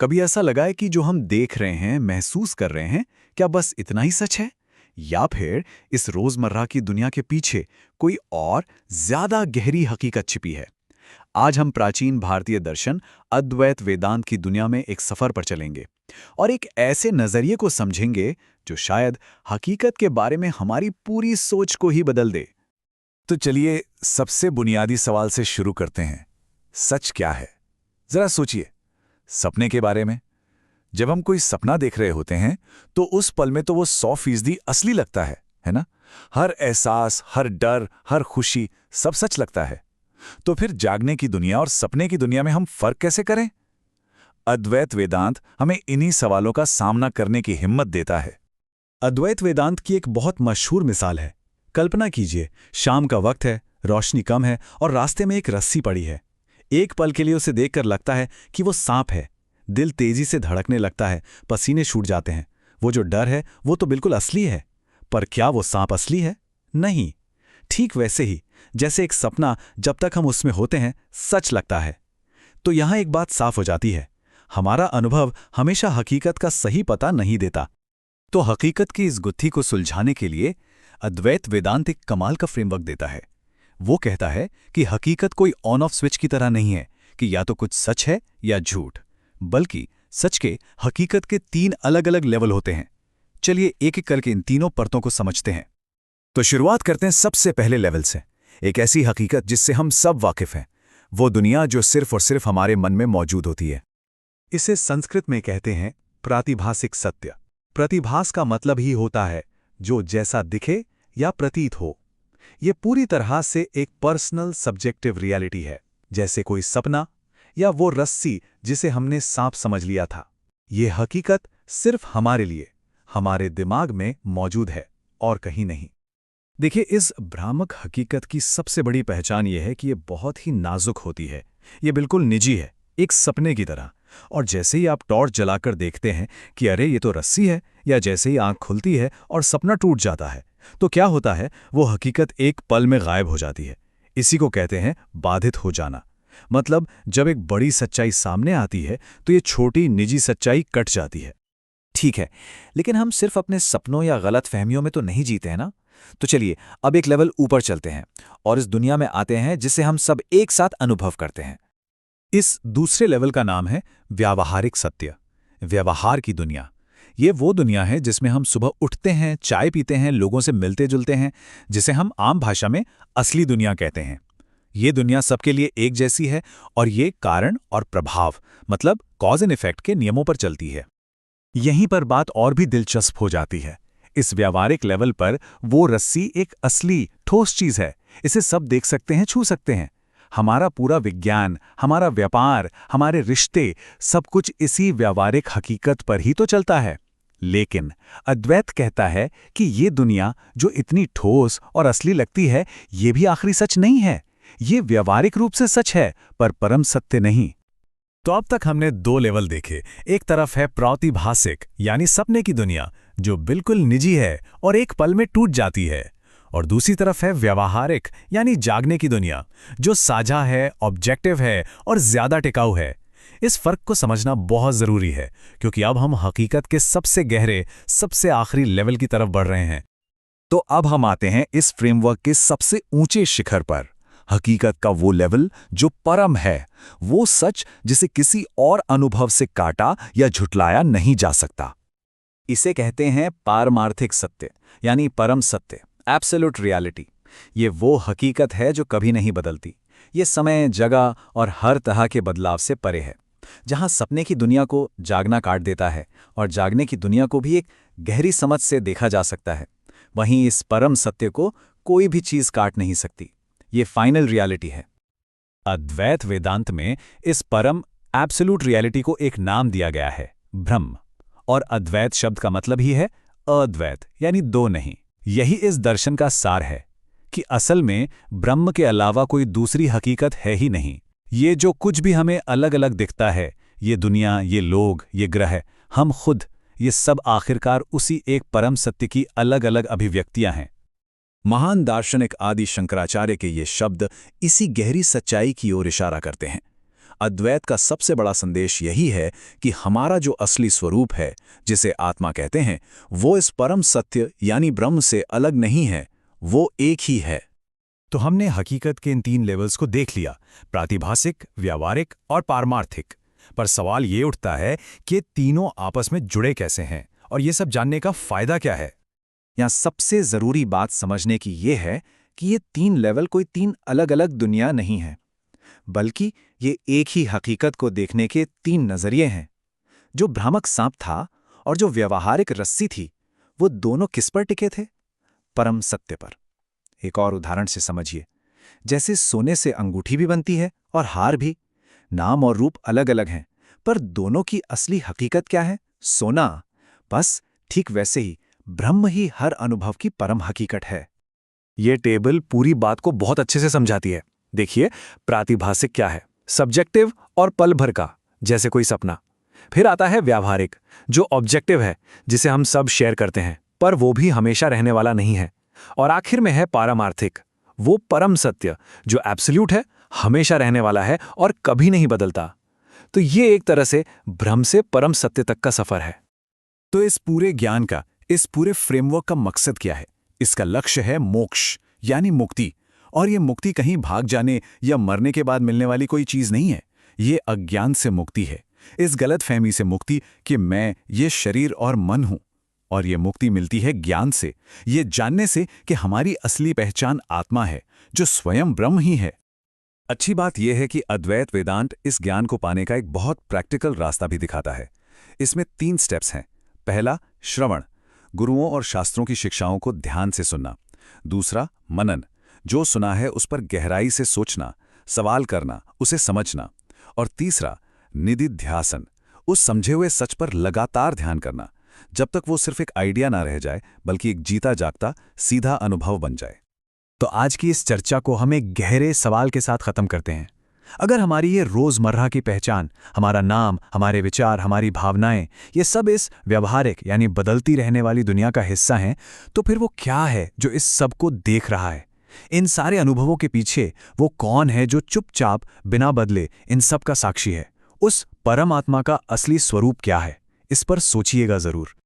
कभी ऐसा लगा है कि जो हम देख रहे हैं, महसूस कर रहे हैं, क्या बस इतना ही सच है? या फिर इस रोजमर्रा की दुनिया के पीछे कोई और ज्यादा गहरी हकीकत छिपी है? आज हम प्राचीन भारतीय दर्शन अद्वैत वेदांत की दुनिया में एक सफर पर चलेंगे और एक ऐसे नजरिए को समझेंगे जो शायद हकीकत के बारे में हमारी पूरी सोच को ही बदल दे। तो चलिए सबसे बुनियादी सवाल से शुरू करते हैं। सच क्या है? जरा सोचिए, सपने के बारे में। जब हम कोई सपना देख रहे होते हैं तो उस पल में तो वो 100% असली लगता है ना? हर एहसास, हर डर, हर खुशी सब सच लगता है। तो फिर जागने की दुनिया और सपने की दुनिया में हम फर्क कैसे करें? अद्वैत वेदांत हमें इन्हीं सवालों का सामना करने की हिम्मत देता है। अद्वैत वेदांत की एक बहुत मशहूर मिसाल है। कल्पना कीजिए, शाम का वक्त है, रोशनी कम है और रास्ते में एक रस्सी पड़ी है। एक पल के लिए उसे देखकर लगता है कि वो सांप है। दिल तेजी से धड़कने लगता है, पसीने छूट जाते हैं। वो जो डर है वो तो बिल्कुल असली है। पर क्या वो सांप असली है? नहीं। ठीक वैसे ही जैसे एक सपना जब तक हम उसमें होते हैं सच लगता है। तो यहां एक बात साफ हो जाती है, हमारा अनुभव हमेशा हकीकत का सही पता नहीं देता। तो हकीकत की इस गुत्थी को सुलझाने के लिए अद्वैत वेदांत एक कमाल का फ्रेमवर्क देता है। वो कहता है कि हकीकत कोई ऑन ऑफ स्विच की तरह नहीं है कि या तो कुछ सच है या झूठ, बल्कि सच के हकीकत के 3 अलग अलग लेवल होते हैं। चलिए एक एक करके इन तीनों परतों को समझते हैं। तो शुरुआत करते हैं सबसे पहले लेवल से। एक ऐसी हकीकत जिससे हम सब वाकिफ हैं, वो दुनिया जो सिर्फ और सिर्फ हमारे मन में मौजूद होती है। इसे संस्कृत में कहते हैं प्रातिभासिक सत्य। प्रतिभास का मतलब ही होता है जो जैसा दिखे या प्रतीत हो। ये पूरी तरह से एक पर्सनल सब्जेक्टिव रियलिटी है, जैसे कोई सपना या वो रस्सी जिसे हमने सांप समझ लिया था। ये हकीकत सिर्फ हमारे लिए, हमारे दिमाग में मौजूद है और कहीं नहीं। देखिए, इस भ्रामक हकीकत की सबसे बड़ी पहचान यह है कि ये बहुत ही नाजुक होती है। ये बिल्कुल निजी है, एक सपने की तरह। और जैसे ही आप टॉर्च जलाकर देखते हैं कि अरे ये तो रस्सी है, या जैसे ही आंख खुलती है और सपना टूट जाता है, तो क्या होता है, वो हकीकत एक पल में गायब हो जाती है। इसी को कहते हैं बाधित हो जाना। मतलब जब एक बड़ी सच्चाई सामने आती है तो ये छोटी निजी सच्चाई कट जाती है। ठीक है, लेकिन हम सिर्फ अपने सपनों या गलत फहमियों में तो नहीं जीते हैं ना। तो चलिए अब एक लेवल ऊपर चलते हैं और इस दुनिया में आते हैं जिसे हम सब एक साथ अनुभव करते हैं। इस दूसरे लेवल का नाम है व्यावहारिक सत्य, व्यवहार की दुनिया। ये वो दुनिया है जिसमें हम सुबह उठते हैं, चाय पीते हैं, लोगों से मिलते जुलते हैं, जिसे हम आम भाषा में असली दुनिया कहते हैं। ये दुनिया सबके लिए एक जैसी है और ये कारण और प्रभाव, मतलब कॉज एंड इफेक्ट के नियमों पर चलती है। यहीं पर बात और भी दिलचस्प हो जाती है। इस व्यावहारिक लेवल पर वो रस्सी एक असली ठोस चीज है। इसे सब देख सकते हैं, छू सकते हैं। हमारा पूरा विज्ञान, हमारा व्यापार, हमारे रिश्ते, सब कुछ इसी व्यावहारिक हकीकत पर ही तो चलता है। लेकिन अद्वैत कहता है कि ये दुनिया जो इतनी ठोस और असली लगती है, ये भी आखिरी सच नहीं है। ये व्यावहारिक रूप से सच है, पर परम सत्य नहीं। तो अब तक हमने 2 लेवल देखे। एक तरफ है प्रातिभासिक यानी सपने की दुनिया, जो बिल्कुल निजी है और एक पल में टूट जाती है। और दूसरी तरफ है व्यावहारिक यानी जागने की दुनिया, जो साझा है, ऑब्जेक्टिव है और ज्यादा टिकाऊ है। इस फर्क को समझना बहुत जरूरी है, क्योंकि अब हम हकीकत के सबसे गहरे, सबसे आखिरी लेवल की तरफ बढ़ रहे हैं। तो अब हम आते हैं इस फ्रेमवर्क के सबसे ऊंचे शिखर पर, हकीकत का वो लेवल जो परम है, वो सच जिसे किसी और अनुभव से काटा या झुटलाया नहीं जा सकता। इसे कहते हैं पारमार्थिक सत्य यानी परम सत्य, एब्सोल्यूट रियलिटी। ये वो हकीकत है जो कभी नहीं बदलती। ये समय, जगह और हर तरह के बदलाव से परे है। जहां सपने की दुनिया को जागना काट देता है और जागने की दुनिया को भी एक गहरी समझ से देखा जा सकता है, वहीं इस परम सत्य को कोई भी चीज काट नहीं सकती। ये फाइनल रियलिटी है। अद्वैत वेदांत में इस परम एब्सोल्यूट रियलिटी को एक नाम दिया गया है, ब्रह्म। और अद्वैत शब्द का मतलब ही है अद्वैत यानी दो नहीं। यही इस दर्शन का सार है कि असल में ब्रह्म के अलावा कोई दूसरी हकीकत है ही नहीं। ये जो कुछ भी हमें अलग अलग दिखता है, ये दुनिया, ये लोग, ये ग्रह, हम खुद, ये सब आखिरकार उसी एक परम सत्य की अलग अलग अभिव्यक्तियां हैं। महान दार्शनिक आदि शंकराचार्य के ये शब्द इसी गहरी सच्चाई की ओर इशारा करते हैं। अद्वैत का सबसे बड़ा संदेश यही है कि हमारा जो असली स्वरूप है, जिसे आत्मा कहते हैं, वो इस परम सत्य यानी ब्रह्म से अलग नहीं है, वो एक ही है। तो हमने हकीकत के इन 3 लेवल्स को देख लिया, प्रातिभासिक, व्यावहारिक और पारमार्थिक। पर सवाल ये उठता है कि ये तीनों आपस में जुड़े कैसे हैं और ये सब जानने का फायदा क्या है? यहाँ सबसे जरूरी बात समझने की ये है कि ये 3 लेवल कोई 3 अलग-अलग दुनिया नहीं है, बल्कि ये एक ही हकीकत को देखने के 3 नजरिए हैं। जो भ्रामक सांप था और जो व्यवहारिक रस्सी थी, वो दोनों किस पर टिके थे? परम सत्य पर। एक और उदाहरण से समझिए। जैसे सोने से अंगूठी भी बनती है और हार भी। नाम और रूप अलग अलग हैं, पर दोनों की असली हकीकत क्या है? सोना। बस ठीक वैसे ही ब्रह्म ही हर अनुभव की परम हकीकत है। ये टेबल पूरी बात को बहुत अच्छे से समझाती है। देखिए, प्रातिभासिक क्या है? सब्जेक्टिव और पल भर का, जैसे कोई सपना। फिर आता है व्यावहारिक, जो ऑब्जेक्टिव है, जिसे हम सब शेयर करते हैं, पर वो भी हमेशा रहने वाला नहीं है। और आखिर में है पारमार्थिक, वो परम सत्य जो एब्सोल्यूट है, हमेशा रहने वाला है और कभी नहीं बदलता। तो ये एक तरह से भ्रम से परम सत्य तक का सफर है। तो इस पूरे ज्ञान का, इस पूरे फ्रेमवर्क का मकसद क्या है? इसका लक्ष्य है मोक्ष, यानी मुक्ति। और ये मुक्ति कहीं भाग जाने या मरने के बाद मिलने वाली कोई चीज नहीं है। ये अज्ञान से मुक्ति है, इस गलतफहमी से मुक्ति कि मैं ये शरीर और मन हूं। और ये मुक्ति मिलती है ज्ञान से, ये जानने से कि हमारी असली पहचान आत्मा है, जो स्वयं ब्रह्म ही है। अच्छी बात यह है कि अद्वैत वेदांत इस ज्ञान को पाने का एक बहुत प्रैक्टिकल रास्ता भी दिखाता है। इसमें 3 स्टेप्स हैं। पहला, श्रवण, गुरुओं और शास्त्रों की शिक्षाओं को ध्यान से सुनना। दूसरा, मनन, जो सुना है उस पर गहराई से सोचना, सवाल करना, उसे समझना। और तीसरा, निदिध्यासन, उस समझे हुए सच पर लगातार ध्यान करना, जब तक वो सिर्फ एक आइडिया ना रह जाए, बल्कि एक जीता जागता सीधा अनुभव बन जाए। तो आज की इस चर्चा को हम एक गहरे सवाल के साथ खत्म करते हैं। अगर हमारी ये रोजमर्रा की पहचान, हमारा नाम, हमारे विचार, हमारी भावनाएं, ये सब इस व्यवहारिक यानी बदलती रहने वाली दुनिया का हिस्सा हैं, तो फिर वो क्या है जो इस सब को देख रहा है? इन सारे अनुभवों के पीछे वो कौन है जो चुपचाप बिना बदले इन सब का साक्षी है? उस परम आत्मा का असली स्वरूप क्या है? इस पर सोचिएगा जरूर।